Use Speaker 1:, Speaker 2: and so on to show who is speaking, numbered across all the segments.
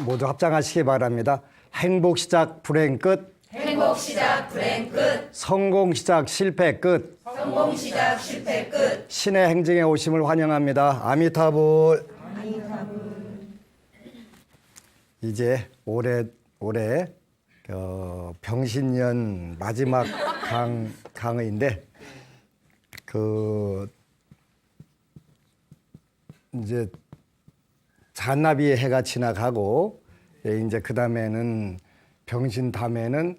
Speaker 1: 모두 합장하시기 바랍니다. 행복 시작 불행 끝.
Speaker 2: 행복 시작 불행 끝.
Speaker 1: 성공 시작 실패 끝.
Speaker 2: 성공 시작 실패 끝.
Speaker 1: 신의 행정에 오심을 환영합니다. 아미타불. 이제 올해 병신년 마지막 강의인데 이제 잔나비의 해가 지나가고 이제 그 다음에는 병신 다음에는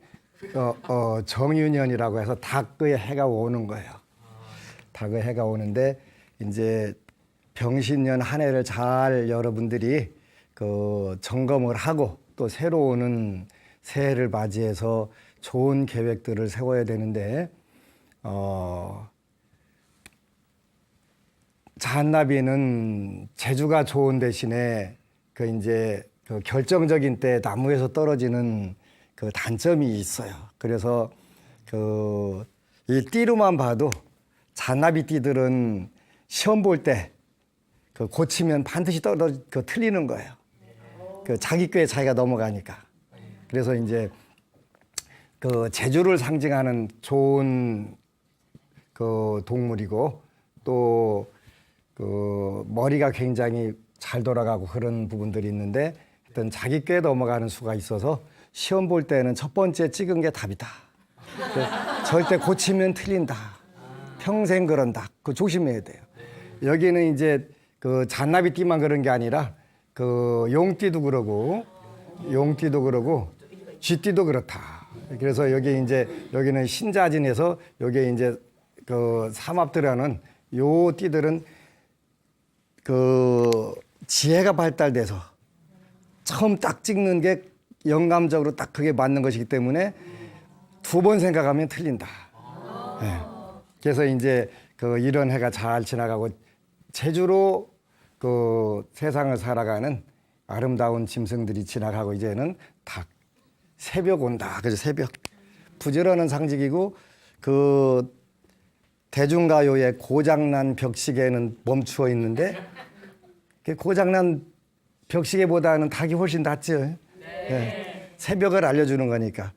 Speaker 1: 정유년이라고 해서 닭의 해가 오는 거예요. 닭의 해가 오는데 이제 병신년 한 해를 잘 여러분들이 점검을 하고 또 새로 오는 새해를 맞이해서 좋은 계획들을 세워야 되는데 잔나비는 재주가 좋은 대신에 이제 결정적인 때 나무에서 떨어지는 단점이 있어요. 그래서 이 띠로만 봐도 잔나비 띠들은 시험 볼 때 고치면 반드시 틀리는 거예요. 자기 꾀에 자기가 넘어가니까. 그래서 이제 재주를 상징하는 좋은 동물이고 또 머리가 굉장히 잘 돌아가고 그런 부분들이 있는데 어떤 자기 꾀에 넘어가는 수가 있어서 시험 볼 때는 첫 번째 찍은 게 답이다. 절대 고치면 틀린다. 평생 그런다. 그거 조심해야 돼요. 여기는 이제 잔나비띠만 그런 게 아니라 용띠도 그러고 쥐띠도 그렇다. 그래서 여기는 신자진에서 여기 이제 삼합들하는 요 띠들은 지혜가 발달돼서 처음 딱 찍는 게 영감적으로 딱 그게 맞는 것이기 때문에 두 번 생각하면 틀린다. 네. 그래서 이제 이런 해가 잘 지나가고 제주로 세상을 살아가는 아름다운 짐승들이 지나가고 이제는 닭 새벽 온다. 그죠? 새벽 부지런한 상징이고 대중가요의 고장난 벽시계는 멈추어 있는데 고장난 벽시계보다는 닭이 훨씬 낫죠. 네. 새벽을 알려주는 거니까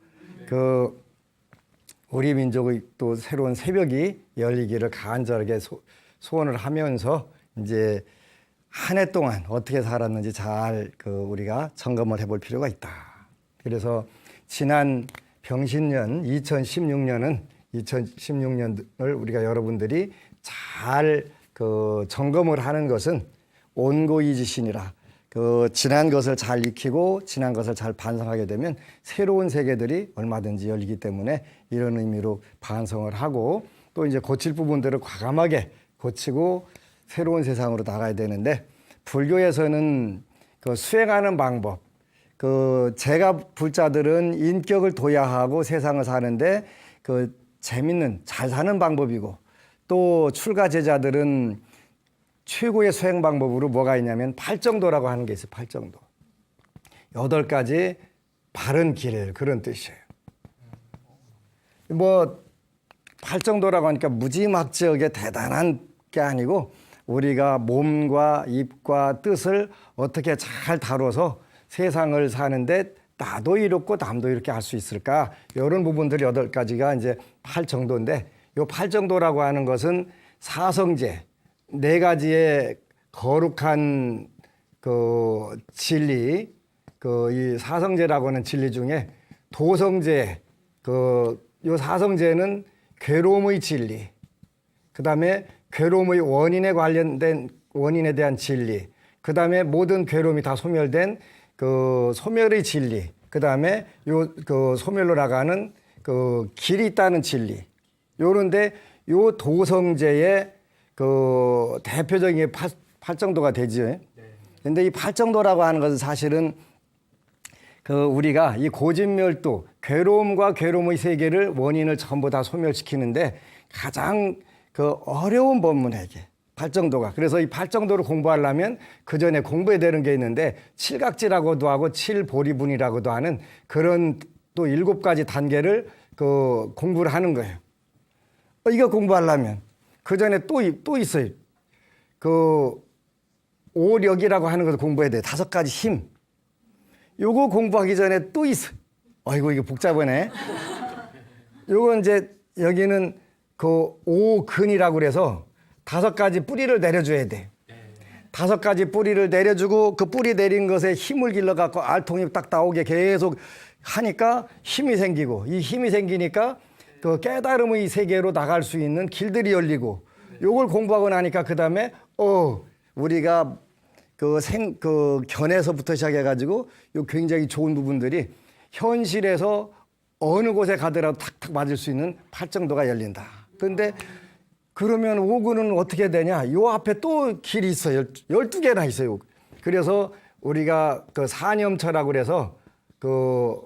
Speaker 1: 우리 민족의 또 새로운 새벽이 열리기를 간절하게 소원을 하면서 이제 한 해 동안 어떻게 살았는지 잘 우리가 점검을 해볼 필요가 있다. 그래서 지난 병신년 2016년을 우리가 여러분들이 잘 점검을 하는 것은 온고이지신이라 지난 것을 잘 익히고 지난 것을 잘 반성하게 되면 새로운 세계들이 얼마든지 열리기 때문에 이런 의미로 반성을 하고 또 이제 고칠 부분들을 과감하게 고치고 새로운 세상으로 나가야 되는데 불교에서는 수행하는 방법 제가 불자들은 인격을 도야하고 세상을 사는데 재밌는 잘 사는 방법이고 또 출가 제자들은 최고의 수행 방법으로 뭐가 있냐면 팔정도라고 하는 게 있어요. 팔정도. 8가지 바른 길 그런 뜻이에요. 팔정도라고 하니까 무지막지하게 대단한 게 아니고 우리가 몸과 입과 뜻을 어떻게 잘 다뤄서 세상을 사는데 나도 이렇고 남도 이렇게 할 수 있을까? 이런 부분들이 8가지가 이제 팔정도인데 이 팔정도라고 하는 것은 사성제 4가지의 거룩한 진리 이 사성제라고 하는 진리 중에 도성제 요 사성제는 괴로움의 진리 그다음에 괴로움의 원인에 관련된 원인에 대한 진리 그다음에 모든 괴로움이 다 소멸된 소멸의 진리 그다음에 소멸로 나가는 길이 있다는 진리 요런데 요 도성제의 대표적인 팔정도가 되죠. 근데 이 팔정도라고 하는 것은 사실은 우리가 이 고진멸도 괴로움과 괴로움의 세계를 원인을 전부 다 소멸시키는데 가장 어려운 법문에게 팔정도가 그래서 이 팔정도를 공부하려면 그 전에 공부해야 되는 게 있는데 칠각지라고도 하고 칠보리분이라고도 하는 그런 또 7가지 단계를 공부를 하는 거예요. 이거 공부하려면 그 전에 또 있어요. 오력이라고 하는 것을 공부해야 돼요. 5가지 힘. 요거 공부하기 전에 또 있어. 아이고 이거 복잡하네. 요건 이제 여기는 그 오근이라고 그래서 5가지 뿌리를 내려줘야 돼. 5가지 뿌리를 내려주고 그 뿌리 내린 것에 힘을 길러갖고 알통이 딱 나오게 계속 하니까 힘이 생기고 이 힘이 생기니까 그 깨달음의 세계로 나갈 수 있는 길들이 열리고 요걸 공부하고 나니까 그 다음에 우리가 그 견에서부터 시작해가지고 요 굉장히 좋은 부분들이 현실에서 어느 곳에 가더라도 탁탁 맞을 수 있는 팔정도가 열린다. 그런데 그러면 오근은 어떻게 되냐? 요 앞에 또 길이 있어요. 12개나 있어요. 그래서 우리가 그 사념처라고 그래서 그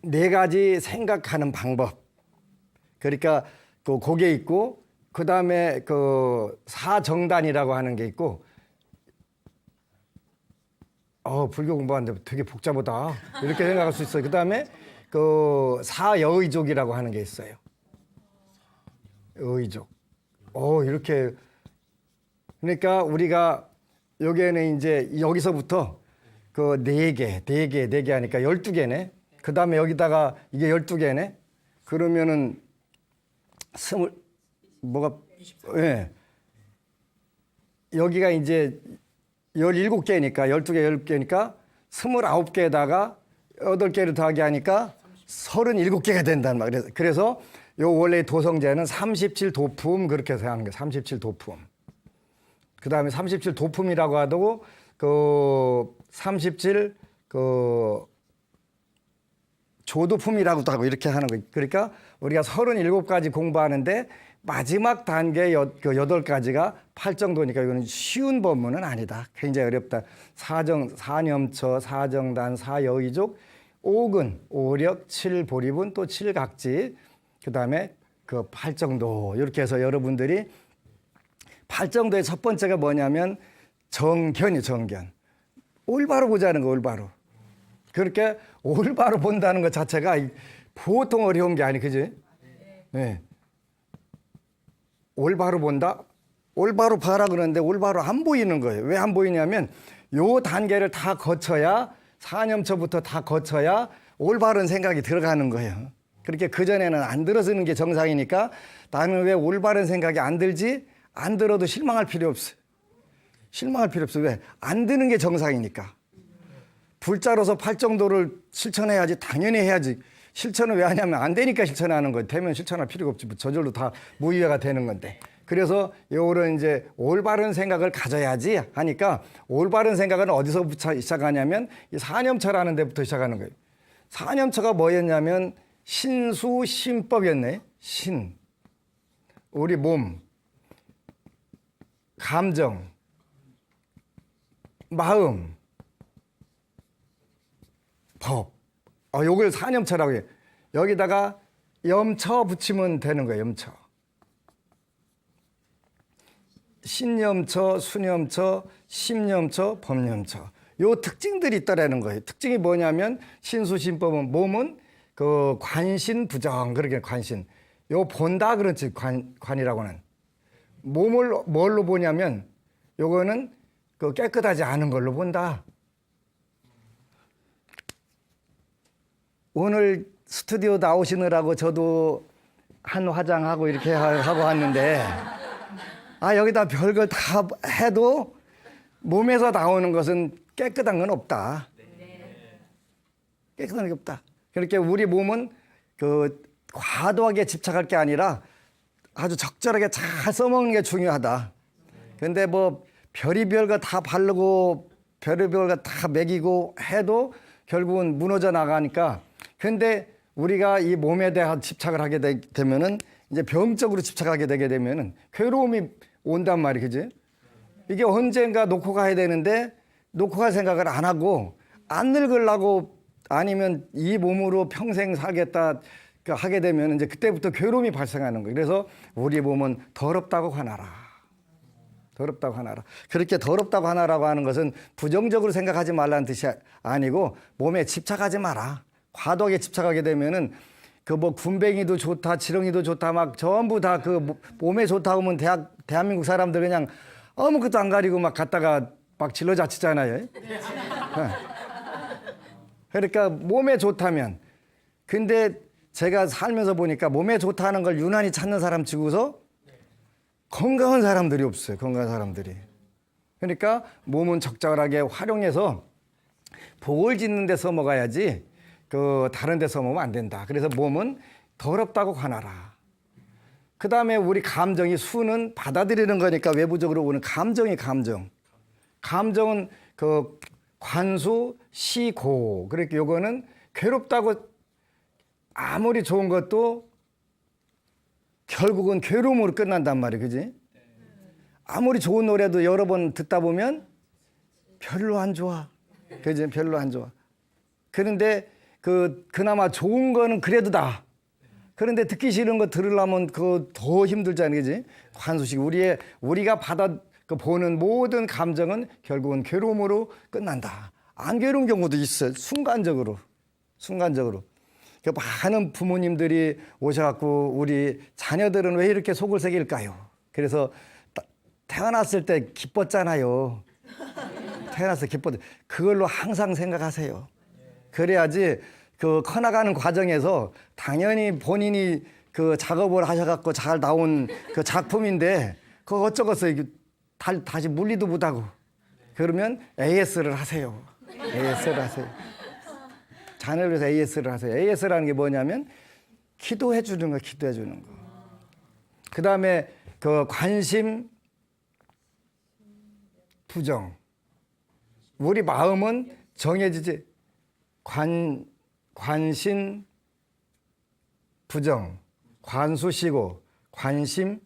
Speaker 1: 4가지 생각하는 방법. 그러니까 그 그게 있고 그다음에 그 사정단이라고 하는 게 있고 불교 공부하는데 되게 복잡하다. 이렇게 생각할 수 있어요. 그다음에 그 사여의족이라고 하는 게 있어요. 의족. 이렇게 그러니까 우리가 여기에는 이제 여기서부터 그 4개 하니까 12개네. 그다음에 여기다가 이게 12개네. 그러면은 예. 여기가 이제 17개니까 12개 10개니까 29개에다가 8개를 더하게 하니까 37개가 된단 말이에요. 그래서 요 원래 도성제는 37도품 그렇게 해서 하는 거예요. 37도품. 그다음에 37도품이라고 하고 그 37 그 조도품이라고도 하고 이렇게 하는 거예요. 그러니까 우리가 37가지 공부하는데 마지막 단계 그 8가지가 팔정도니까 이거는 쉬운 법문은 아니다. 굉장히 어렵다. 사념처, 사정단, 사여의족, 오근, 오력, 칠보리분, 또 칠각지, 그다음에 그 팔정도 이렇게 해서 여러분들이 팔정도의 첫 번째가 뭐냐면 정견이 정견. 올바로 보자는 거 올바로. 그렇게 올바로 본다는 것 자체가 보통 어려운 게 아니 그지? 네. 올바로 본다? 올바로 봐라 그러는데 올바로 안 보이는 거예요. 왜 안 보이냐면 요 단계를 다 거쳐야 사념처부터 다 거쳐야 올바른 생각이 들어가는 거예요. 그렇게 그전에는 안 들어서는 게 정상이니까 나는 왜 올바른 생각이 안 들지? 안 들어도 실망할 필요 없어. 실망할 필요 없어. 왜? 안 드는 게 정상이니까. 불자로서 팔정도를 실천해야지. 당연히 해야지. 실천을 왜 하냐면 안 되니까 실천하는 거예요. 되면 실천할 필요가 없지. 저절로 다 무의회가 되는 건데. 그래서 요런 이제 올바른 생각을 가져야지 하니까 올바른 생각은 어디서부터 시작하냐면 이 사념처라는 데부터 시작하는 거예요. 사념처가 뭐였냐면 신수신법이었네. 신. 우리 몸. 감정. 마음. 법. 요걸 사념처라고 해요. 여기다가 염처 붙이면 되는 거예요. 염처. 신념처, 수념처, 심념처, 법념처. 요 특징들이 있다라는 거예요. 특징이 뭐냐면 신수신법은 몸은 그 관신 부정 그렇게 관신. 요 본다 그렇지 관이라고는. 몸을 뭘로 보냐면 요거는 그 깨끗하지 않은 걸로 본다. 오늘 스튜디오 나오시느라고 저도 한 화장하고 이렇게 하고 왔는데 여기다 별걸 다 해도 몸에서 나오는 것은 깨끗한 건 없다. 깨끗한 게 없다. 그렇게 우리 몸은 그 과도하게 집착할 게 아니라 아주 적절하게 잘 써먹는 게 중요하다. 근데 뭐 별의별 거 다 바르고 별의별 거 다 먹이고 해도 결국은 무너져 나가니까 근데 우리가 이 몸에 대한 집착을 하게 되면은 이제 병적으로 집착하게 되게 되면은 괴로움이 온단 말이야, 그지? 이게 언젠가 놓고 가야 되는데 놓고 갈 생각을 안 하고 안 늙으려고 아니면 이 몸으로 평생 살겠다 하게 되면 이제 그때부터 괴로움이 발생하는 거예요. 그래서 우리 몸은 더럽다고 화나라. 더럽다고 화나라. 그렇게 더럽다고 화나라고 하는 것은 부정적으로 생각하지 말라는 뜻이 아니고 몸에 집착하지 마라. 과도하게 집착하게 되면은 그 뭐 군뱅이도 좋다, 지렁이도 좋다, 막 전부 다 그 몸에 좋다 하면 대한민국 사람들 그냥 아무것도 안 가리고 막 갖다가 막 질러 자치잖아요. 그러니까 몸에 좋다면. 근데 제가 살면서 보니까 몸에 좋다는 걸 유난히 찾는 사람 치고서 건강한 사람들이 없어요. 건강한 사람들이. 그러니까 몸은 적절하게 활용해서 복을 짓는 데 써먹어야지 다른 데 써먹으면 안 된다. 그래서 몸은 더럽다고 관하라. 그 다음에 우리 감정이 수는 받아들이는 거니까 외부적으로 오는 감정이 감정. 감정은 관수, 시고. 그러니까 요거는 괴롭다고 아무리 좋은 것도 결국은 괴로움으로 끝난단 말이에요. 그지? 아무리 좋은 노래도 여러 번 듣다 보면 별로 안 좋아. 그지? 별로 안 좋아. 그런데 그나마 좋은 거는 그래도 다. 그런데 듣기 싫은 거 들으려면 더 힘들잖아요. 그지? 관수식. 우리가 보는 모든 감정은 결국은 괴로움으로 끝난다. 안 괴로운 경우도 있어요. 순간적으로. 많은 부모님들이 오셔갖고 우리 자녀들은 왜 이렇게 속을 새길까요? 그래서 태어났을 때 기뻤잖아요. 태어나서 그걸로 항상 생각하세요. 그래야지 커나가는 과정에서 당연히 본인이 작업을 하셔갖고 잘 나온 작품인데 그거 어쩌겠어요. 다시 물리도 못하고. 그러면 AS를 하세요. AS를 하세요. 자녀를 위해서 AS를 하세요. AS라는 게 뭐냐면 기도해 주는 거, 기도해 주는 거. 그 다음에 관심, 부정. 우리 마음은 정해지지. 관심, 부정, 관수시고, 관심.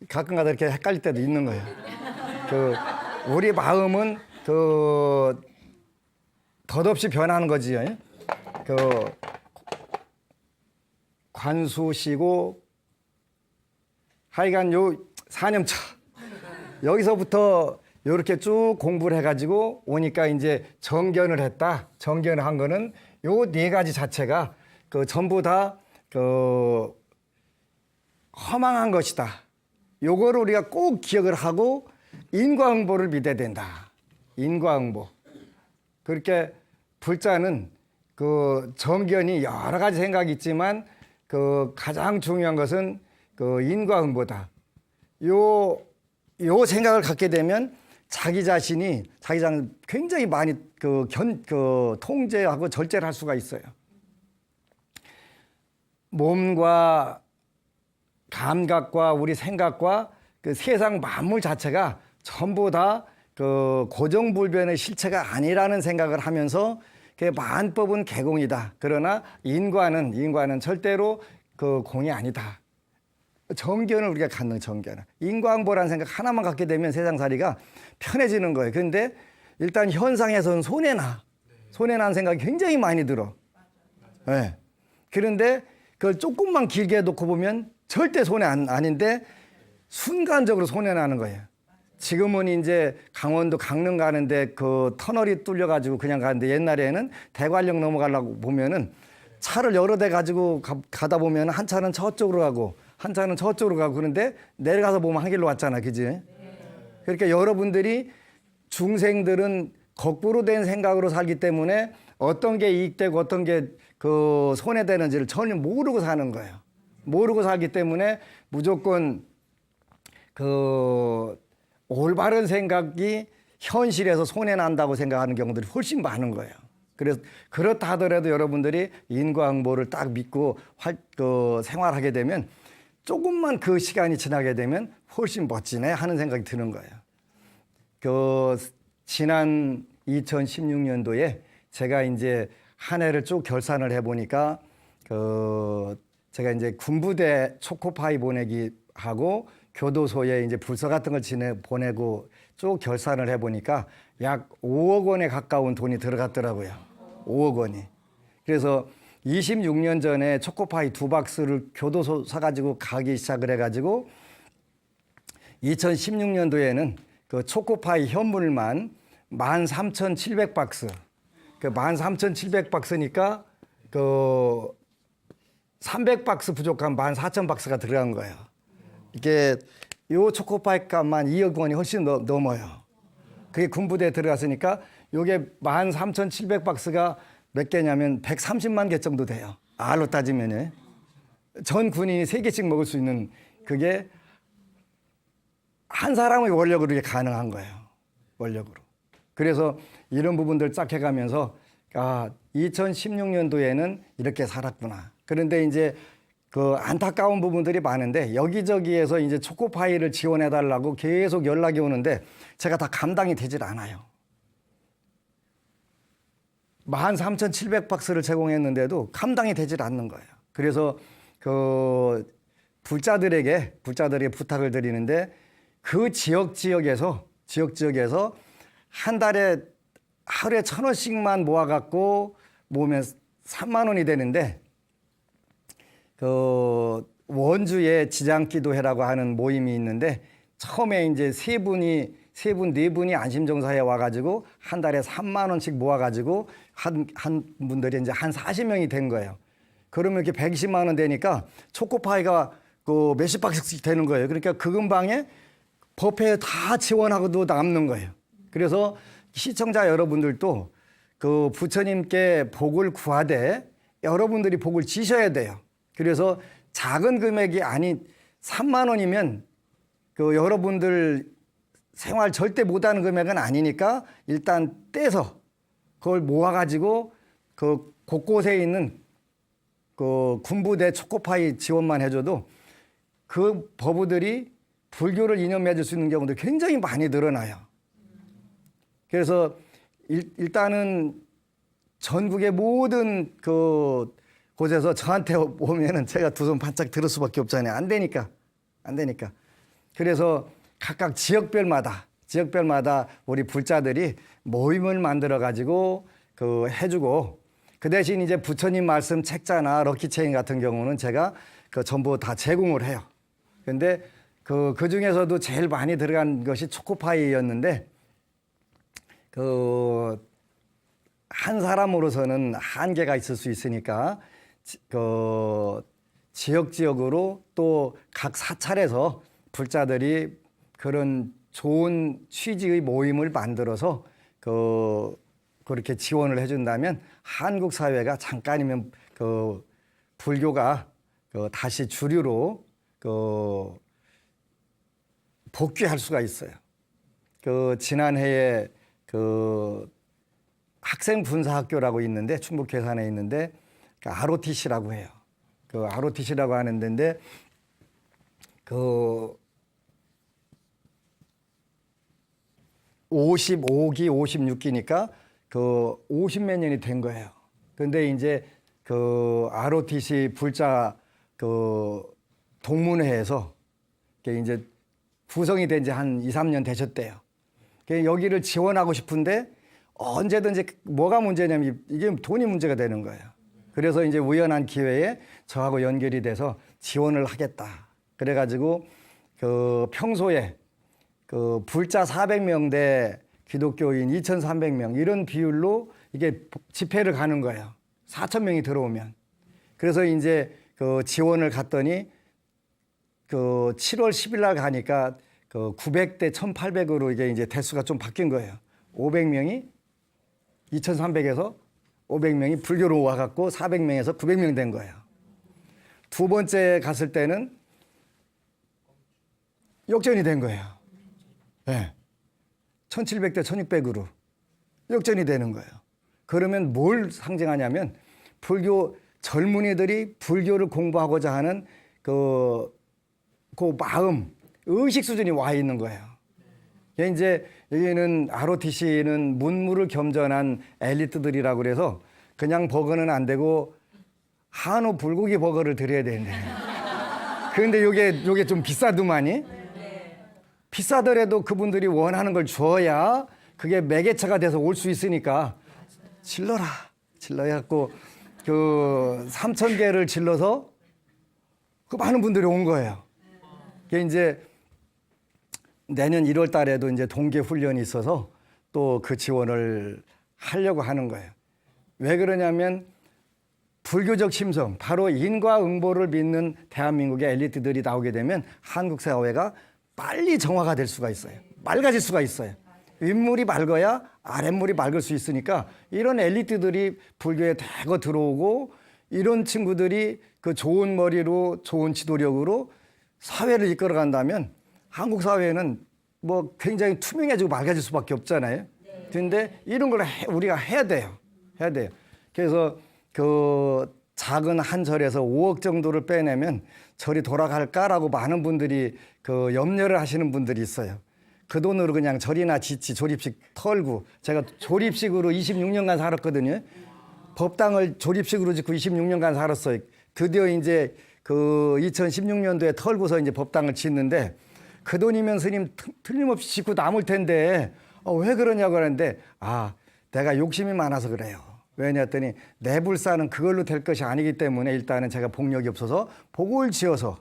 Speaker 1: 가끔가다 이렇게 헷갈릴 때도 있는 거예요. 우리 마음은 덧없이 변하는 거지. 관수시고 하여간 요 4년 차 여기서부터 이렇게 쭉 공부를 해가지고 오니까 이제 정견을 했다. 정견을 한 거는 요 4가지 자체가 전부 다 허망한 것이다. 요거를 우리가 꼭 기억을 하고 인과응보를 믿어야 된다. 인과응보. 그렇게 불자는 정견이 여러 가지 생각이 있지만 가장 중요한 것은 인과응보다. 요 생각을 갖게 되면 자기 자신을 굉장히 많이 통제하고 절제를 할 수가 있어요. 몸과 감각과 우리 생각과 세상 만물 자체가 전부 다 고정불변의 실체가 아니라는 생각을 하면서 만법은 개공이다. 그러나 인과는 절대로 공이 아니다. 정견을 우리가 갖는 정견을. 인과응보라는 생각 하나만 갖게 되면 세상살이가 편해지는 거예요. 그런데 일단 현상에서는 손해나는 생각이 굉장히 많이 들어. 네. 그런데 그걸 조금만 길게 놓고 보면 절대 손해 아닌데 순간적으로 손해나는 거예요. 지금은 이제 강원도 강릉 가는데 터널이 뚫려가지고 그냥 가는데 옛날에는 대관령 넘어가려고 보면은 차를 여러 대 가지고 가다 보면 한 차는 저쪽으로 가고 한 차는 저쪽으로 가고 그런데 내려가서 보면 한 길로 왔잖아. 그지? 그러니까 여러분들이 중생들은 거꾸로 된 생각으로 살기 때문에 어떤 게 이익되고 어떤 게 손해되는지를 전혀 모르고 사는 거예요. 모르고 살기 때문에 무조건 올바른 생각이 현실에서 손해난다고 생각하는 경우들이 훨씬 많은 거예요. 그래서 그렇다 하더라도 여러분들이 인과응보를 딱 믿고 생활하게 되면 조금만 그 시간이 지나게 되면 훨씬 멋지네 하는 생각이 드는 거예요. 지난 2016년도에 제가 이제 한 해를 쭉 결산을 해보니까 제가 이제 군부대 초코파이 보내기 하고 교도소에 이제 불서 같은 걸 보내고 쭉 결산을 해보니까 약 5억 원에 가까운 돈이 들어갔더라고요. 5억 원이. 그래서 26년 전에 초코파이 2박스를 교도소 사가지고 가기 시작을 해가지고 2016년도에는 초코파이 현물만 13,700박스. 13,700박스니까 300박스 부족한 14,000박스가 들어간 거예요. 이게 요 초코파이 값만 2억 원이 훨씬 넘어요. 그게 군부대에 들어갔으니까 요게 13,700박스가 몇 개냐면 130만 개 정도 돼요. 알로 따지면은 전 군인이 3개씩 먹을 수 있는 그게 한 사람의 원력으로 이게 가능한 거예요. 원력으로. 그래서 이런 부분들 쫙 해가면서 2016년도에는 이렇게 살았구나. 그런데 이제 그 안타까운 부분들이 많은데 여기저기에서 이제 초코파이를 지원해달라고 계속 연락이 오는데 제가 다 감당이 되질 않아요. 13,700박스를 제공했는데도 감당이 되질 않는 거예요. 그래서 그 불자들에게 부탁을 드리는데 그 지역에서 한 달에 하루에 1,000원씩만 모아갖고 모으면 3만 원이 되는데 그 원주에 지장기도회라고 하는 모임이 있는데 처음에 이제 네 분이 안심정사에 와가지고 한 달에 3만 원씩 모아가지고 한 분들이 이제 한 40명이 된 거예요. 그러면 이렇게 120만 원 되니까 초코파이가 그 몇십 박스씩 되는 거예요. 그러니까 그 근방에 법회에 다 지원하고도 남는 거예요. 그래서 시청자 여러분들도 그 부처님께 복을 구하되 여러분들이 복을 지셔야 돼요. 그래서 작은 금액이 아닌 3만 원이면 그 여러분들 생활 절대 못하는 금액은 아니니까 일단 떼서 그걸 모아가지고 그 곳곳에 있는 그 군부대 초코파이 지원만 해줘도 그 법우들이 불교를 인연 맺을 수 있는 경우도 굉장히 많이 늘어나요. 그래서 일단은 전국의 모든 그 곳에서 저한테 오면은 제가 두 손 바짝 들을 수밖에 없잖아요. 안 되니까. 그래서 각각 지역별마다 우리 불자들이 모임을 만들어 가지고 그 해주고 그 대신 이제 부처님 말씀 책자나 럭키체인 같은 경우는 제가 그 전부 다 제공을 해요. 근데 그 중에서도 제일 많이 들어간 것이 초코파이였는데 그 한 사람으로서는 한계가 있을 수 있으니까 그 지역으로 또 각 사찰에서 불자들이 그런 좋은 취지의 모임을 만들어서 그렇게 지원을 해준다면 한국 사회가 잠깐이면 그 불교가 그 다시 주류로 그 복귀할 수가 있어요. 그 지난해에 그 학생 분사학교라고 있는데 충북 괴산에 있는데 그 ROTC라고 해요. 그 ROTC라고 하는 데인데 그 55기, 56기니까 그 50몇 년이 된 거예요. 근데 이제 그 ROTC 불자 그 동문회에서 이제 구성이 된 지 한 2, 3년 되셨대요. 여기를 지원하고 싶은데 언제든지 뭐가 문제냐면 이게 돈이 문제가 되는 거예요. 그래서 이제 우연한 기회에 저하고 연결이 돼서 지원을 하겠다. 그래가지고 그 평소에 그 불자 400명 대 기독교인 2,300명 이런 비율로 이게 집회를 가는 거예요. 4,000명이 들어오면. 그래서 이제 그 지원을 갔더니 그 7월 10일 날 가니까 그 900대 1,800으로 이게 이제 대수가 좀 바뀐 거예요. 500명이 2,300에서 500명이 불교로 와갖고 400명에서 900명 된 거예요. 두 번째 갔을 때는 역전이 된 거예요. 네. 1,700대 1,600으로 역전이 되는 거예요. 그러면 뭘 상징하냐면 불교 젊은이들이 불교를 공부하고자 하는 그 마음, 의식 수준이 와 있는 거예요. 이제 여기는 ROTC는 문무를 겸전한 엘리트들이라고 그래서 그냥 버거는 안 되고 한우 불고기 버거를 드려야 되는데. 그런데 요게 좀 비싸더만이. 비싸더라도 그분들이 원하는 걸 줘야 그게 매개체가 돼서 올 수 있으니까 질러라. 질러갖고 그 3,000개를 질러서 그 많은 분들이 온 거예요. 그게 이제 내년 1월 달에도 이제 동계 훈련이 있어서 또 그 지원을 하려고 하는 거예요. 왜 그러냐면 불교적 심성, 바로 인과응보를 믿는 대한민국의 엘리트들이 나오게 되면 한국 사회가 빨리 정화가 될 수가 있어요. 맑아질 수가 있어요. 윗물이 맑아야 아랫물이 맑을 수 있으니까 이런 엘리트들이 불교에 대거 들어오고 이런 친구들이 그 좋은 머리로 좋은 지도력으로 사회를 이끌어 간다면 한국 사회는 뭐 굉장히 투명해지고 맑아질 수밖에 없잖아요. 그런데 이런 걸 우리가 해야 돼요. 해야 돼요. 그래서 그 작은 한 절에서 5억 정도를 빼내면 절이 돌아갈까라고 많은 분들이 그 염려를 하시는 분들이 있어요. 그 돈으로 그냥 절이나 짓지 조립식 털고 제가 조립식으로 26년간 살았거든요. 법당을 조립식으로 짓고 26년간 살았어요. 드디어 이제 그 2016년도에 털고서 이제 법당을 짓는데 그 돈이면 스님 틀림없이 짓고 남을 텐데 왜 그러냐고 하는데 내가 욕심이 많아서 그래요. 왜냐 했더니 내 불사는 그걸로 될 것이 아니기 때문에 일단은 제가 복력이 없어서 복을 지어서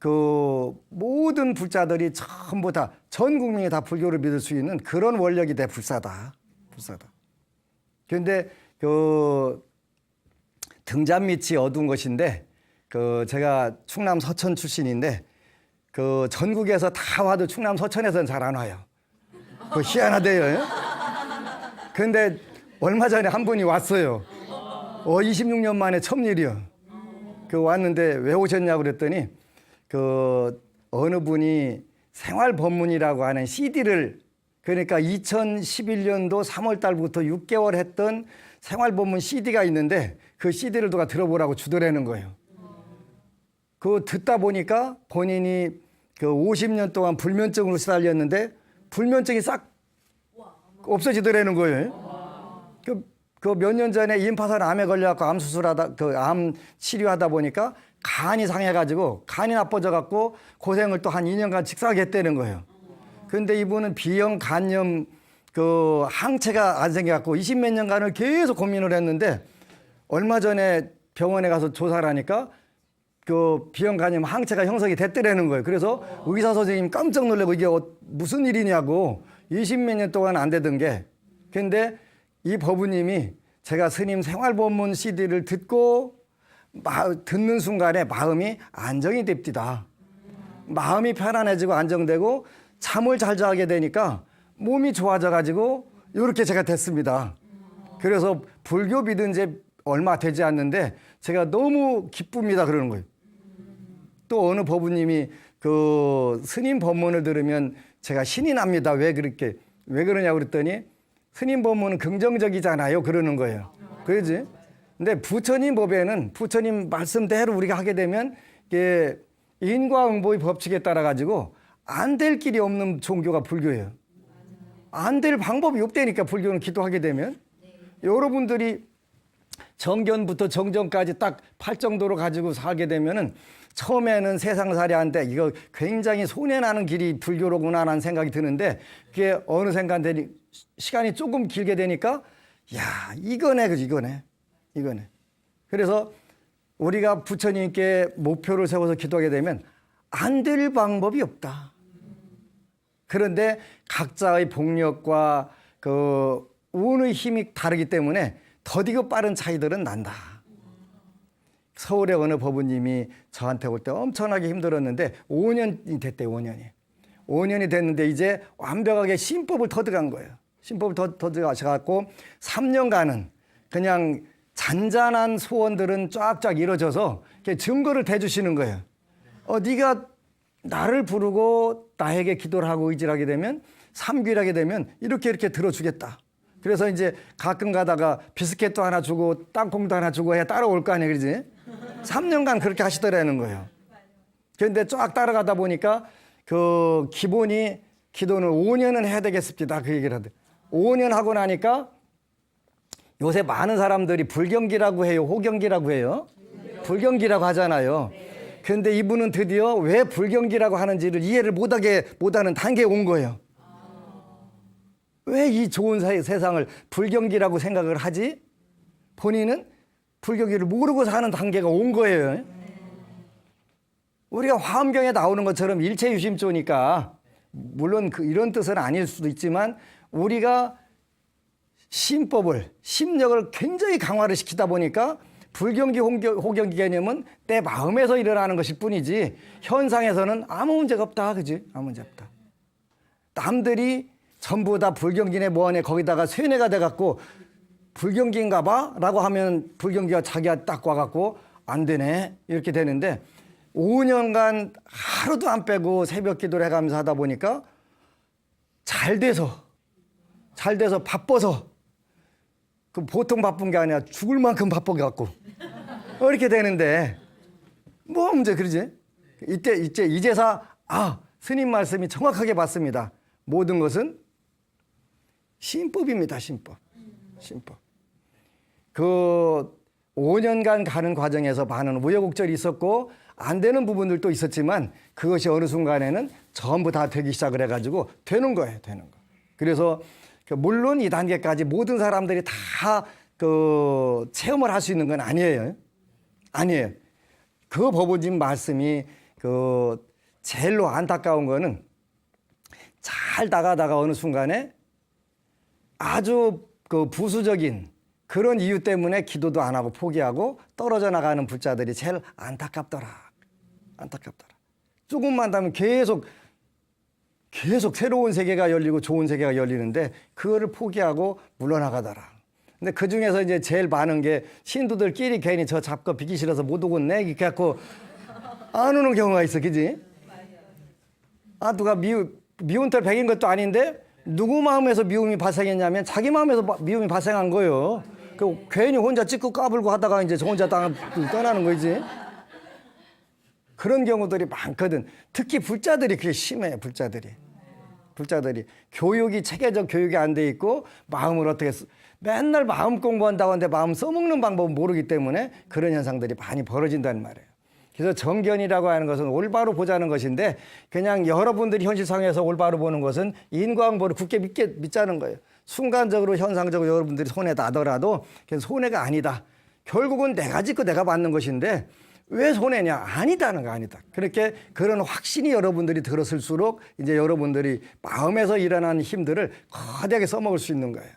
Speaker 1: 그 모든 불자들이 전부 다 전 국민이 다 불교를 믿을 수 있는 그런 원력이 내 불사다. 그런데 그 등잔 밑이 어두운 것인데 그 제가 충남 서천 출신인데 그 전국에서 다 와도 충남 서천에서는 잘 안 와요. 그 희한하대요. 근데 얼마 전에 한 분이 왔어요. 26년 만에 처음 일이요. 그 왔는데 왜 오셨냐고 그랬더니 그 어느 분이 생활법문이라고 하는 CD를 그러니까 2011년도 3월 달부터 6개월 했던 생활법문 CD가 있는데 그 CD를 누가 들어보라고 주더라는 거예요. 그 듣다 보니까 본인이 그 50년 동안 불면증으로 시달렸는데 불면증이 싹 없어지더라는 거예요. 그 몇 년 전에 임파선 암에 걸려갖고 암 수술하다 그 암 치료하다 보니까 간이 상해가지고 간이 나빠져갖고 고생을 또 한 2년간 직사하게 했다는 거예요. 그런데 이분은 B형 간염 그 항체가 안 생겨갖고 20몇 년간을 계속 고민을 했는데 얼마 전에 병원에 가서 조사를 하니까 그 B형 간염 항체가 형성이 됐더라는 거예요. 그래서 의사 선생님 깜짝 놀라고 이게 무슨 일이냐고 20몇 년 동안 안 되던 게. 근데 이 법우님이 제가 스님 생활법문 CD를 듣고 듣는 순간에 마음이 안정이 됩니다. 마음이 편안해지고 안정되고 잠을 잘 자게 되니까 몸이 좋아져가지고 이렇게 제가 됐습니다. 그래서 불교 믿은 지 얼마 되지 않는데 제가 너무 기쁩니다. 그러는 거예요. 또 어느 법우님이 그 스님 법문을 들으면 제가 신이 납니다. 왜 그러냐고 그랬더니 스님 법문은 긍정적이잖아요. 그러는 거예요. 그러지? 근데 부처님 법에는 부처님 말씀대로 우리가 하게 되면 이게 인과응보의 법칙에 따라 가지고 안 될 길이 없는 종교가 불교예요. 안 될 방법이 없다니까 불교는 기도하게 되면. 여러분들이 정견부터 정정까지 딱 팔 정도로 가지고 살게 되면은 처음에는 세상살이한데 이거 굉장히 손해나는 길이 불교로구나라는 생각이 드는데 그게 어느 순간 되니 시간이 조금 길게 되니까 이거네. 그래서 우리가 부처님께 목표를 세워서 기도하게 되면 안 될 방법이 없다. 그런데 각자의 복력과 그 운의 힘이 다르기 때문에 더디고 빠른 차이들은 난다. 서울의 어느 법우님이 저한테 올 때 엄청나게 힘들었는데 5년이 됐대요. 5년이 됐는데 이제 완벽하게 신법을 터득한 거예요. 신법을 터득하셔갖고 3년간은 그냥 잔잔한 소원들은 쫙쫙 이루어져서 증거를 대주시는 거예요. 네가 나를 부르고 나에게 기도를 하고 의지를 하게 되면 삼귀하게 되면 이렇게 들어주겠다. 그래서 이제 가끔 가다가 비스켓도 하나 주고 땅콩도 하나 주고 해야 따라올 거 아니에요. 그러지? 3년간 그렇게 하시더라는 거예요. 그런데 쫙 따라가다 보니까 그 기본이 기도는 5년은 해야 되겠습니다. 그 얘기를 하대. 5년 하고 나니까 요새 많은 사람들이 불경기라고 해요. 호경기라고 해요. 불경기라고 하잖아요. 그런데 이분은 드디어 왜 불경기라고 하는지를 이해를 못하는 단계에 온 거예요. 왜 이 좋은 세상을 불경기라고 생각을 하지? 본인은 불경기를 모르고 사는 단계가 온 거예요. 우리가 화엄경에 나오는 것처럼 일체유심조니까 물론 이런 뜻은 아닐 수도 있지만 우리가 심법을 심력을 굉장히 강화를 시키다 보니까 불경기 호경기 개념은 내 마음에서 일어나는 것일 뿐이지 현상에서는 아무 문제가 없다. 그지? 아무 문제 없다. 남들이 전부 다 불경기네 뭐하네 거기다가 쇠뇌가 돼갖고 불경기인가 봐? 라고 하면 불경기가 자기가 딱 와갖고 안 되네 이렇게 되는데 5년간 하루도 안 빼고 새벽 기도를 해가면서 하다 보니까 잘 돼서 바빠서 그 보통 바쁜 게 아니라 죽을 만큼 바빠갖고 이렇게 되는데 뭐 문제 그러지? 이제서 스님 말씀이 정확하게 봤습니다. 모든 것은 신법입니다. 신법. 그 5년간 가는 과정에서 많은 우여곡절이 있었고 안 되는 부분들도 있었지만 그것이 어느 순간에는 전부 다 되기 시작을 해가지고 되는 거예요. 그래서 물론 이 단계까지 모든 사람들이 다 그 체험을 할 수 있는 건 아니에요. 그 법원님 말씀이 그 제일로 안타까운 거는 잘 나가다가 어느 순간에 아주 그 부수적인 그런 이유 때문에 기도도 안 하고 포기하고 떨어져 나가는 불자들이 제일 안타깝더라. 조금만 하면 계속 새로운 세계가 열리고 좋은 세계가 열리는데 그거를 포기하고 물러나가더라. 근데 그 중에서 이제 제일 많은 게 신도들끼리 괜히 저 잡고 비기 싫어서 못 오겠네 이렇게 갖고 안 오는 경우가 있어, 그지? 누가 미운 털 백인 것도 아닌데 누구 마음에서 미움이 발생했냐면 자기 마음에서 미움이 발생한 거예요. 그 괜히 혼자 찍고 까불고 하다가 이제 저 혼자 떠나는 거지. 그런 경우들이 많거든. 특히 불자들이 그게 심해요. 불자들이 교육이 체계적 교육이 안 돼 있고 마음을 어떻게 맨날 마음 공부한다고 하는데 마음 써먹는 방법은 모르기 때문에 그런 현상들이 많이 벌어진다는 말이에요. 그래서 정견이라고 하는 것은 올바로 보자는 것인데 그냥 여러분들이 현실상에서 올바로 보는 것은 인과응보를 굳게 믿자는 거예요. 순간적으로 현상적으로 여러분들이 손해 나더라도 그게 손해가 아니다. 결국은 내가 짓고 내가 받는 것인데 왜 손해냐? 아니다는 거 아니다. 그렇게 그런 확신이 여러분들이 들었을수록 이제 여러분들이 마음에서 일어나는 힘들을 거대하게 써먹을 수 있는 거예요.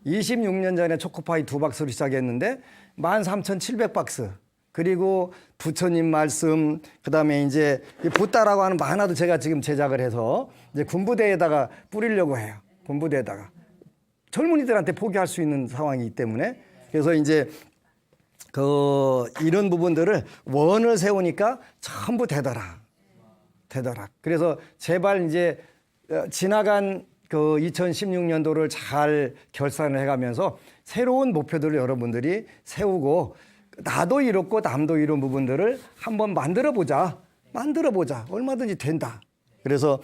Speaker 1: 26년 전에 초코파이 2박스로 시작했는데 13,700박스. 그리고 부처님 말씀, 그 다음에 이제 붓다라고 하는 만화도 제가 지금 제작을 해서 이제 군부대에다가 뿌리려고 해요. 군부대에다가. 젊은이들한테 포기할 수 있는 상황이기 때문에. 그래서 이제 이런 부분들을 원을 세우니까 전부 되더라. 그래서 제발 이제 지나간 그 2016년도를 잘 결산을 해가면서 새로운 목표들을 여러분들이 세우고 나도 이뤘고 남도 이룬 부분들을 한번 만들어보자. 얼마든지 된다. 그래서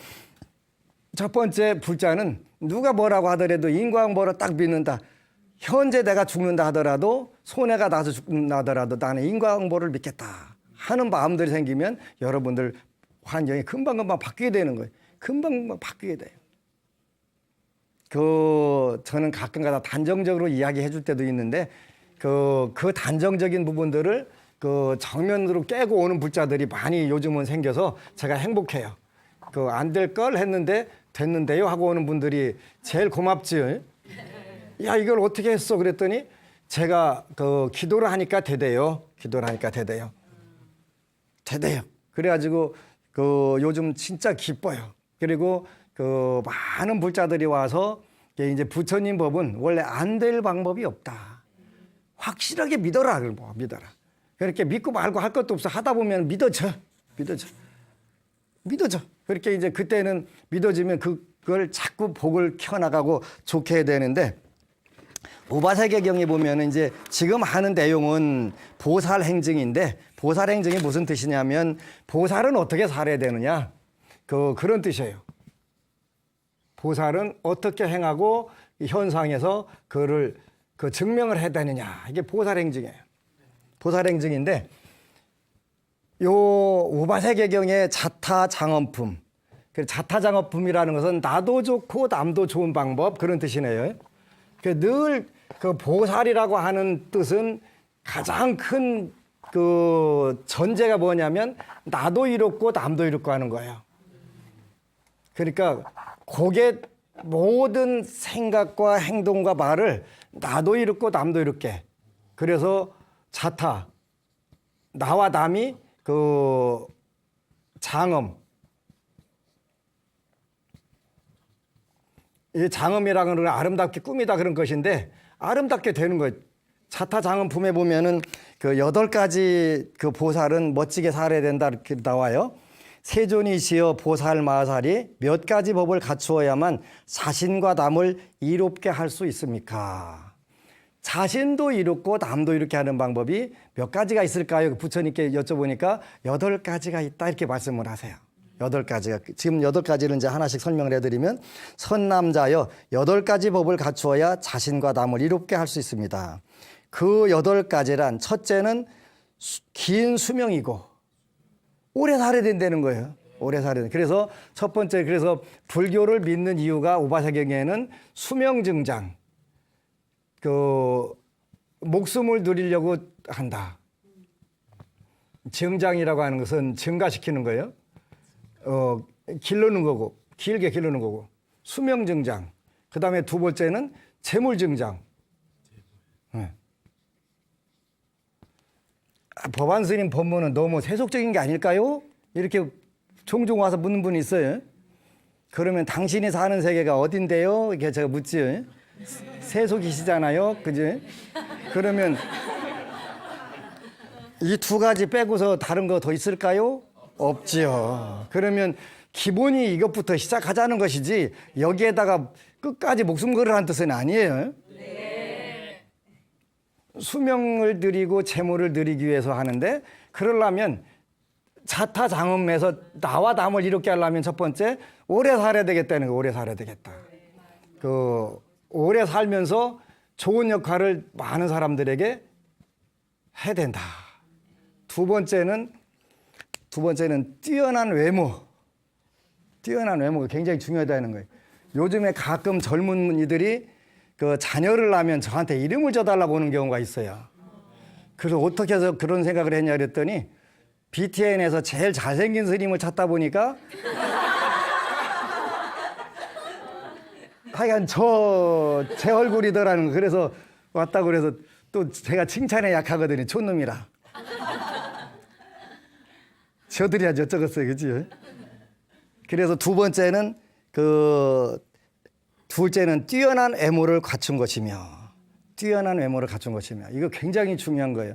Speaker 1: 첫 번째 불자는 누가 뭐라고 하더라도 인과응보를 딱 믿는다. 현재 내가 죽는다 하더라도 손해가 나서 죽는다 하더라도 나는 인과응보를 믿겠다 하는 마음들이 생기면 여러분들 환경이 금방금방 바뀌게 되는 거예요. 금방 바뀌게 돼요. 저는 가끔가다 단정적으로 이야기해 줄 때도 있는데 그 단정적인 부분들을 정면으로 깨고 오는 불자들이 많이 요즘은 생겨서 제가 행복해요. 안 될 걸 했는데 됐는데요 하고 오는 분들이 제일 고맙지. 야, 이걸 어떻게 했어? 그랬더니 제가 기도를 하니까 되대요. 그래가지고 요즘 진짜 기뻐요. 그리고 많은 불자들이 와서 이제 부처님 법은 원래 안 될 방법이 없다. 확실하게 믿어라. 믿어라. 그렇게 믿고 말고 할 것도 없어. 하다 보면 믿어져. 그렇게 이제 그때는 믿어지면 그걸 자꾸 복을 키워나가고 좋게 해야 되는데 우바세계경에 보면 이제 지금 하는 내용은 보살 행증인데 보살 행증이 무슨 뜻이냐면 보살은 어떻게 살아야 되느냐 그런 뜻이에요. 보살은 어떻게 행하고 현상에서 그를 증명을 해야 되느냐 이게 보살 행증이에요. 보살 행증인데 요 우바세계경의 자타장엄품 자타장엄품이라는 것은 나도 좋고 남도 좋은 방법 그런 뜻이네요. 늘 보살이라고 하는 뜻은 가장 큰 전제가 뭐냐면 나도 이롭고 남도 이롭고 하는 거예요. 그러니까 그게 모든 생각과 행동과 말을 나도 이롭고 남도 이롭게 그래서 자타 나와 남이 장엄 이 장엄이라는 건 아름답게 꾸미다 그런 것인데 아름답게 되는 거예요. 차타장엄품에 보면은 그 8가지 그 보살은 멋지게 살아야 된다 이렇게 나와요. 세존이시여 보살 마살이 몇 가지 법을 갖추어야만 자신과 남을 이롭게 할 수 있습니까? 자신도 이롭고 남도 이렇게 하는 방법이 몇 가지가 있을까요? 부처님께 여쭤보니까 8가지가 있다 이렇게 말씀을 하세요. 8가지가. 지금 8가지를 이제 하나씩 설명을 해드리면 선남자여 8가지 법을 갖추어야 자신과 남을 이롭게 할 수 있습니다. 그 8가지란 첫째는 긴 수명이고 오래 살아야 된다는 거예요. 오래 살아야 돼. 그래서 첫 번째 그래서 불교를 믿는 이유가 오바사경에는 수명 증장 그 목숨을 누리려고 한다. 증장이라고 하는 것은 증가시키는 거예요. 기르는 거고 길게 기르는 거고 수명 증장. 그다음에 두 번째는 재물 증장. 네. 법안 스님 법문은 너무 세속적인 게 아닐까요? 이렇게 종종 와서 묻는 분이 있어요. 그러면 당신이 사는 세계가 어딘데요? 이렇게 제가 묻지요. 세속이시잖아요. 그지? 그러면 이 2가지 빼고서 다른 거 더 있을까요? 없지요. 그러면 기본이 이것부터 시작하자는 것이지 여기에다가 끝까지 목숨 걸으라는 뜻은 아니에요. 수명을 드리고 재물을 드리기 위해서 하는데 그러려면 자타장엄에서 나와 남을 이롭게 하려면 첫 번째 오래 살아야 되겠다는 거. 오래 살아야 되겠다. 그 오래 살면서 좋은 역할을 많은 사람들에게 해야 된다. 두 번째는 뛰어난 외모. 뛰어난 외모가 굉장히 중요하다는 거예요. 요즘에 가끔 젊은이들이 그 자녀를 낳으면 저한테 이름을 줘달라고 오는 경우가 있어요. 그래서 어떻게 해서 그런 생각을 했냐 그랬더니 BTN에서 제일 잘생긴 스님을 찾다 보니까 하여간 제 얼굴이더라는 거. 그래서 왔다고 그래서 또 제가 칭찬에 약하거든요. 촌놈이라. 저들이야 어쩌겠어요. 그치? 그래서 둘째는 뛰어난 외모를 갖춘 것이며 이거 굉장히 중요한 거예요.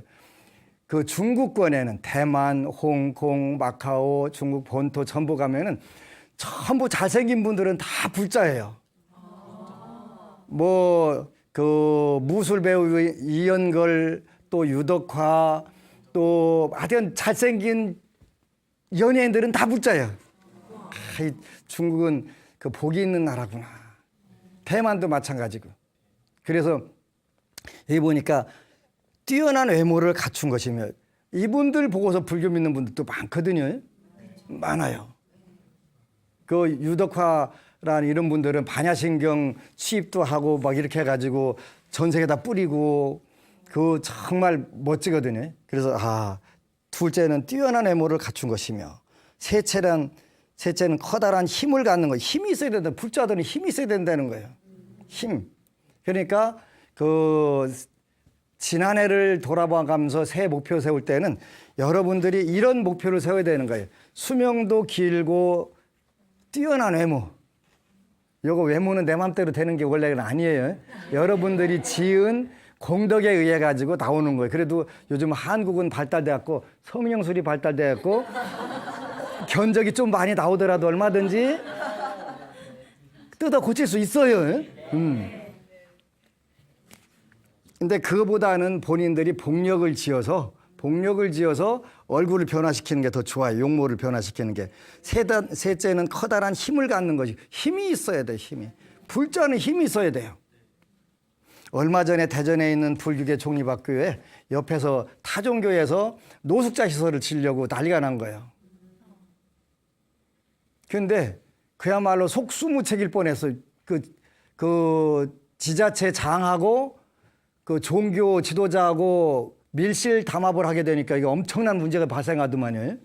Speaker 1: 그 중국권에는 대만, 홍콩, 마카오, 중국 본토 전부 가면은 전부 잘생긴 분들은 다 불자예요. 그 무술 배우 이연걸 또 유덕화 또 하여튼 잘생긴 연예인들은 다 불자예요. 중국은 그 복이 있는 나라구나. 대만도 마찬가지고. 그래서 여기 보니까 뛰어난 외모를 갖춘 것이며 이분들 보고서 불교 믿는 분들도 많거든요. 많아요. 그 유덕화라는 이런 분들은 반야신경 취입도 하고 막 이렇게 해가지고 전 세계에다 뿌리고 그 정말 멋지거든요. 그래서 둘째는 뛰어난 외모를 갖춘 것이며 셋째는 커다란 힘을 갖는 거예요. 힘이 있어야 된다. 불자들은 힘이 있어야 된다는 거예요. 힘. 그러니까 지난해를 돌아봐가면서 새해 목표 세울 때는 여러분들이 이런 목표를 세워야 되는 거예요. 수명도 길고 뛰어난 외모. 요거 외모는 내 맘대로 되는 게 원래는 아니에요. 여러분들이 지은 공덕에 의해 가지고 나오는 거예요. 그래도 요즘 한국은 발달돼갖고 성형술이 발달돼갖고 견적이 좀 많이 나오더라도 얼마든지 뜯어 고칠 수 있어요. 근데 그거보다는 본인들이 복력을 지어서 얼굴을 변화시키는 게 더 좋아요. 용모를 변화시키는 게. 셋째는 커다란 힘을 갖는 거지. 힘이 있어야 돼. 힘이. 불자는 힘이 있어야 돼요. 얼마 전에 대전에 있는 불교계 종립학교에 옆에서 타종교에서 노숙자 시설을 지으려고 난리가 난 거예요. 근데 그야말로 속수무책일 뻔했어요. 그 지자체 장하고 그 종교 지도자하고 밀실 담합을 하게 되니까 이게 엄청난 문제가 발생하더만요.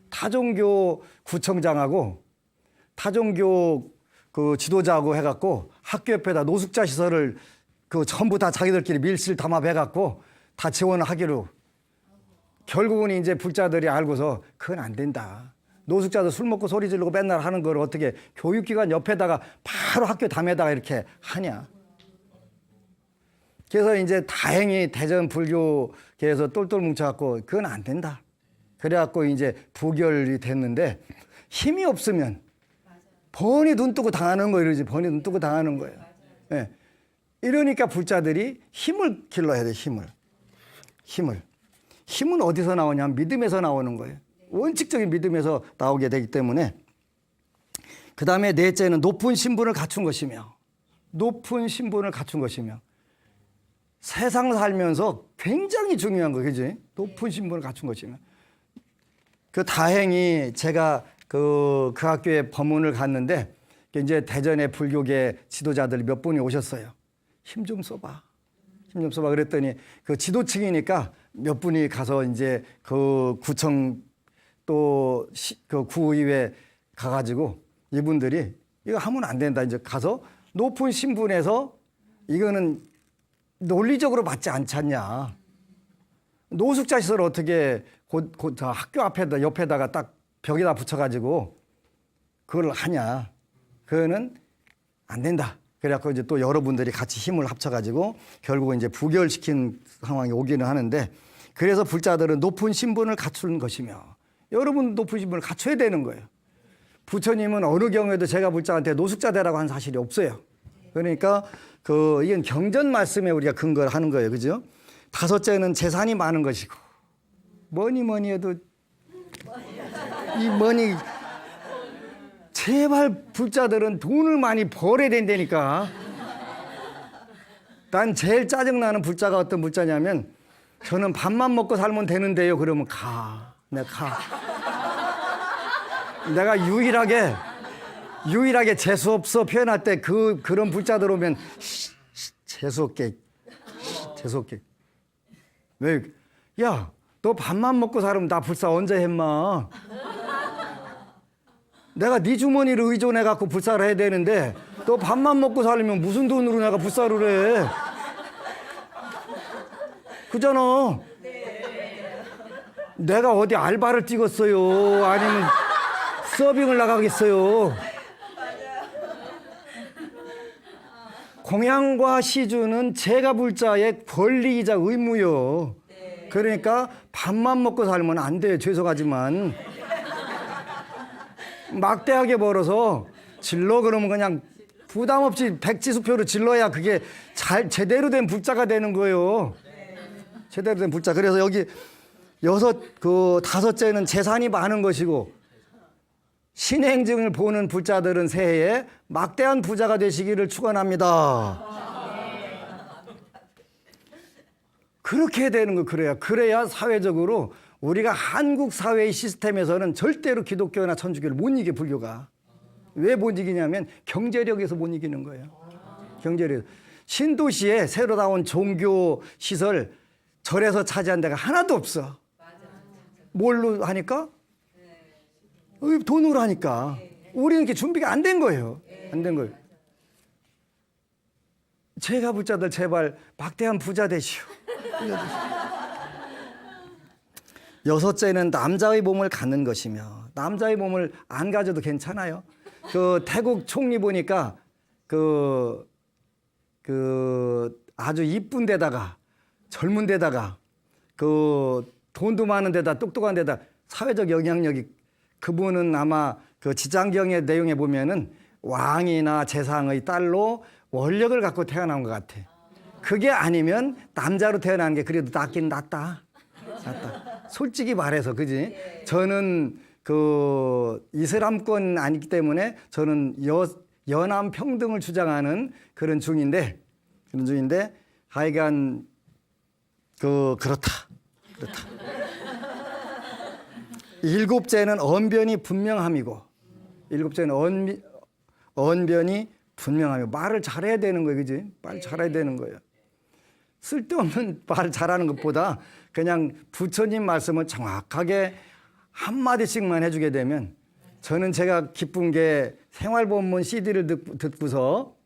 Speaker 1: 타종교 구청장하고 타종교 그 지도자하고 해갖고 학교 옆에다 노숙자 시설을 그 전부 다 자기들끼리 밀실 담합해갖고 다 지원을 하기로. 결국은 이제 불자들이 알고서 그건 안 된다. 노숙자도 술 먹고 소리 지르고 맨날 하는 걸 어떻게 교육기관 옆에다가 바로 학교 담에다가 이렇게 하냐. 그래서 이제 다행히 대전 불교계에서 똘똘 뭉쳐갖고 그건 안 된다. 그래갖고 이제 부결이 됐는데 힘이 없으면 번이 눈 뜨고 당하는 거 이러지. 번이 눈 뜨고 당하는 거예요. 예. 이러니까 불자들이 힘을 길러야 돼. 힘은 어디서 나오냐면 믿음에서 나오는 거예요. 원칙적인 믿음에서 나오게 되기 때문에. 그 다음에 넷째는 높은 신분을 갖춘 것이며 세상 살면서 굉장히 중요한 거예요. 그지? 높은 신분을 갖춘 것이며. 그 다행히 제가 그 학교에 법문을 갔는데 이제 대전의 불교계 지도자들 몇 분이 오셨어요. 힘 좀 써봐. 그랬더니 그 지도층이니까 몇 분이 가서 이제 그 구청 또 그 구의회 가가지고 이분들이 이거 하면 안 된다. 이제 가서 높은 신분에서 이거는 논리적으로 맞지 않잖냐. 노숙자 시설 어떻게 학교 앞에다 옆에다가 딱 벽에다 붙여가지고 그걸 하냐. 그거는 안 된다. 그래갖고 이제 또 여러분들이 같이 힘을 합쳐가지고 결국 이제 부결시킨 상황이 오기는 하는데 그래서 불자들은 높은 신분을 갖춘 것이며 여러분 높은 신분을 갖춰야 되는 거예요. 부처님은 어느 경우에도 제가 불자한테 노숙자 되라고 한 사실이 없어요. 그러니까 이건 경전 말씀에 우리가 근거를 하는 거예요. 그죠? 다섯째는 재산이 많은 것이고 뭐니 해도 제발 불자들은 돈을 많이 벌어야 된다니까. 난 제일 짜증나는 불자가 어떤 불자냐면 저는 밥만 먹고 살면 되는데요. 그러면 내가 유일하게 재수없어 표현할 때 그런 불자들 오면 재수없게 왜? 야, 너 밥만 먹고 살면 나 불사 언제 했마? 내가 네 주머니를 의존해갖고 불사를 해야 되는데 너 밥만 먹고 살려면 무슨 돈으로 내가 불사를 해? 그잖아. 내가 어디 알바를 뛰겠어요? 아니면 서빙을 나가겠어요? 공양과 시주는 제가 불자의 권리이자 의무요. 그러니까 밥만 먹고 살면 안 돼요. 죄송하지만. 막대하게 벌어서 질러 그러면 그냥 부담 없이 백지수표로 질러야 그게 제대로 된 불자가 되는 거예요. 제대로 된 불자. 그래서 여기 다섯째는 재산이 많은 것이고 신행증을 보는 불자들은 새해에 막대한 부자가 되시기를 축원합니다. 그렇게 되는 거 그래야 사회적으로 우리가 한국 사회의 시스템에서는 절대로 기독교나 천주교를 못 이겨 불교가. 왜 못 이기냐면 경제력에서 못 이기는 거예요. 경제력. 신도시에 새로 나온 종교 시설 절에서 차지한 데가 하나도 없어. 뭘로 하니까? 돈으로 하니까. 우리는 이렇게 준비가 안 된 거예요. 제가 불자들 제발 막대한 부자 되시오. 여섯째는 남자의 몸을 갖는 것이며 남자의 몸을 안 가져도 괜찮아요. 태국 총리 보니까 아주 이쁜 데다가 젊은 데다가 돈도 많은 데다 똑똑한 데다 사회적 영향력이 그분은 아마 지장경의 내용에 보면은 왕이나 재상의 딸로 원력을 갖고 태어난 것 같아. 그게 아니면 남자로 태어나는 게 그래도 낫긴 낫다. 솔직히 말해서, 그지? 저는 이슬람권 아니기 때문에 저는 여남 평등을 주장하는 그런 중인데 하여간 그렇다. 일곱째는 언변이 분명함이고 언변이 분명하며 말을 잘해야 되는 거예요. 그지? 말 잘해야 되는 거예요. 쓸데없는 말 잘하는 것보다 그냥 부처님 말씀을 정확하게 한마디씩만 해주게 되면 저는 제가 기쁜 게 생활법문 CD를 듣고서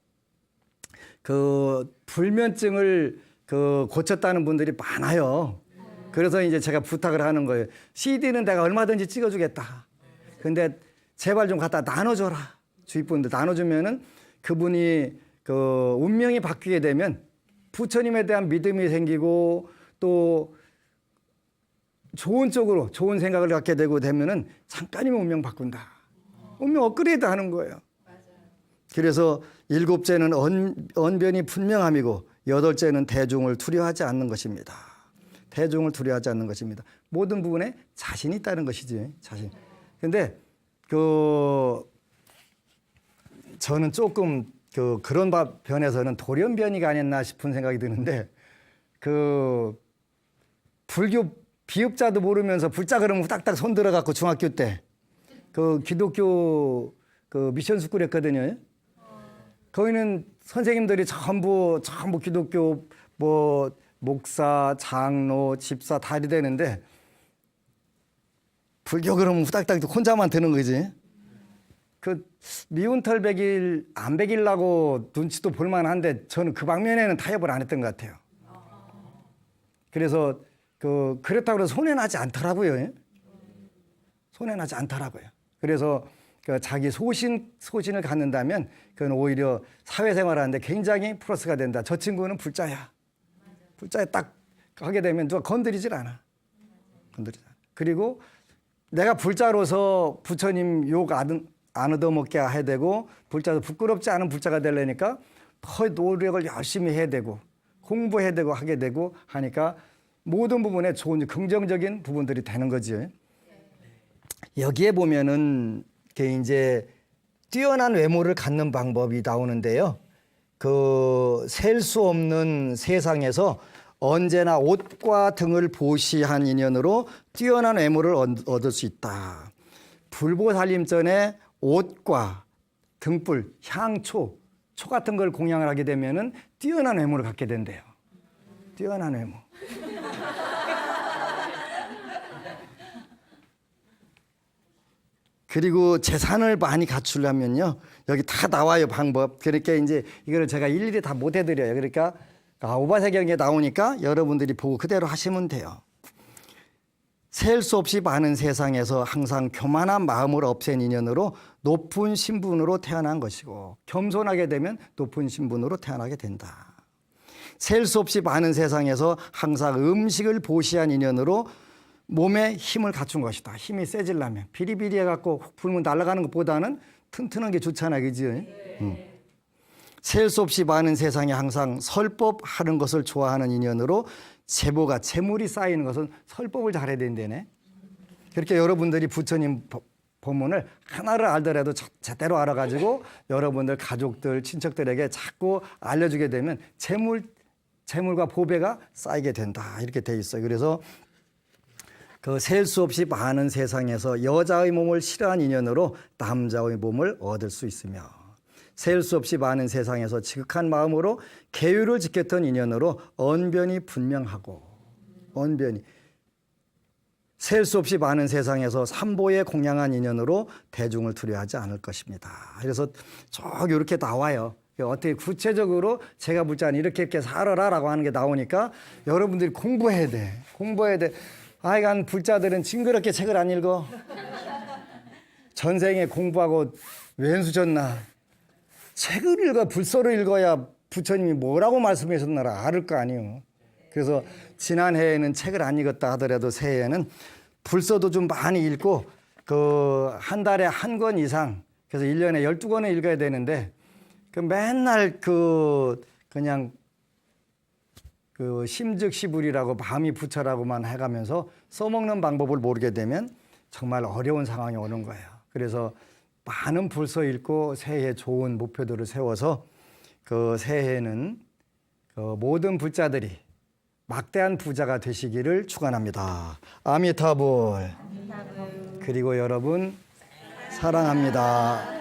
Speaker 1: 불면증을 고쳤다는 분들이 많아요. 그래서 이제 제가 부탁을 하는 거예요. CD는 내가 얼마든지 찍어주겠다. 근데 제발 좀 갖다 나눠줘라. 주위 분들 나눠주면은 그분이 그 운명이 바뀌게 되면 부처님에 대한 믿음이 생기고 또 좋은 쪽으로 좋은 생각을 갖게 되고 되면은 잠깐이면 운명 바꾼다. 운명 업그레이드 하는 거예요. 그래서 일곱째는 언변이 분명함이고 여덟째는 대중을 두려워하지 않는 것입니다. 대중을 두려워하지 않는 것입니다. 모든 부분에 자신이 있다는 것이지. 자신. 근데 저는 조금 그런 변에서는 돌연변이가 아니었나 싶은 생각이 드는데 불교 비읍자도 모르면서 불자 그러면 후딱딱 손 들어갖고 중학교 때 기독교 미션 스쿨 했거든요. 거기는 선생님들이 전부 기독교 목사, 장로, 집사 다 되는데 불교 그러면 후딱딱 혼자만 드는 거지. 미운 털 베길 안 베길라고 눈치도 볼만한데 저는 그 방면에는 타협을 안 했던 것 같아요. 그래서 그렇다고 해서 손해나지 않더라고요. 손해나지 않더라고요. 그래서 자기 소신을 갖는다면 그건 오히려 사회생활하는데 굉장히 플러스가 된다. 저 친구는 불자야. 불자에 딱 하게 되면 누가 건드리질 않아. 그리고 내가 불자로서 부처님 욕 안 얻어먹게 해야 되고 불자도 부끄럽지 않은 불자가 되려니까 더 노력을 열심히 해야 되고 공부해야 되고 하게 되고 하니까 모든 부분에 좋은 긍정적인 부분들이 되는 거지. 여기에 보면은 이제 뛰어난 외모를 갖는 방법이 나오는데요. 셀 수 없는 세상에서 언제나 옷과 등을 보시한 인연으로 뛰어난 외모를 얻을 수 있다. 불보살림전에 옷과 등불, 향초, 초 같은 걸 공양을 하게 되면은 뛰어난 외모를 갖게 된대요. 뛰어난 외모. 그리고 재산을 많이 갖추려면요. 여기 다 나와요, 방법. 그러니까 이제 이거를 제가 일일이 다 못 해드려요. 그러니까 오바세경에 나오니까 여러분들이 보고 그대로 하시면 돼요. 셀 수 없이 많은 세상에서 항상 교만한 마음을 없앤 인연으로 높은 신분으로 태어난 것이고 겸손하게 되면 높은 신분으로 태어나게 된다. 셀 수 없이 많은 세상에서 항상 음식을 보시한 인연으로 몸에 힘을 갖춘 것이다. 힘이 세지려면 비리비리 해갖고 훅 불면 날아가는 것보다는 튼튼한 게 좋잖아, 그지? 셀 수 없이 많은 세상에 항상 설법하는 것을 좋아하는 인연으로 재물이 쌓이는 것은 설법을 잘해야 된다네. 그렇게 여러분들이 부처님 법문을 하나를 알더라도 제대로 알아가지고 여러분들 가족들, 친척들에게 자꾸 알려주게 되면 재물과 보배가 쌓이게 된다. 이렇게 돼 있어요. 그래서 셀 수 없이 많은 세상에서 여자의 몸을 싫어한 인연으로 남자의 몸을 얻을 수 있으며 셀 수 없이 많은 세상에서 지극한 마음으로 계율을 지켰던 인연으로 언변이 분명하고 셀 수 없이 많은 세상에서 삼보에 공양한 인연으로 대중을 두려워하지 않을 것입니다. 그래서 쭉 이렇게 나와요. 어떻게 구체적으로 제가 불자는 이렇게 살아라라고 하는 게 나오니까 여러분들이 공부해야 돼. 하여간 불자들은 징그럽게 책을 안 읽어. 전생에 공부하고 왼수 졌나. 책을 읽어 불서를 읽어야 부처님이 뭐라고 말씀하셨나라 알을 거 아니에요. 그래서 지난해에는 책을 안 읽었다 하더라도 새해에는 불서도 좀 많이 읽고 한 달에 한 권 이상 그래서 1년에 12권을 읽어야 되는데 맨날 그냥 심즉시불이라고 마음이 부처라고만 해가면서 써먹는 방법을 모르게 되면 정말 어려운 상황이 오는 거예요. 그래서 많은 불서 읽고 새해에 좋은 목표들을 세워서 새해에는 모든 불자들이 막대한 부자가 되시기를 축원합니다. 아미타불. 그리고 여러분 사랑합니다.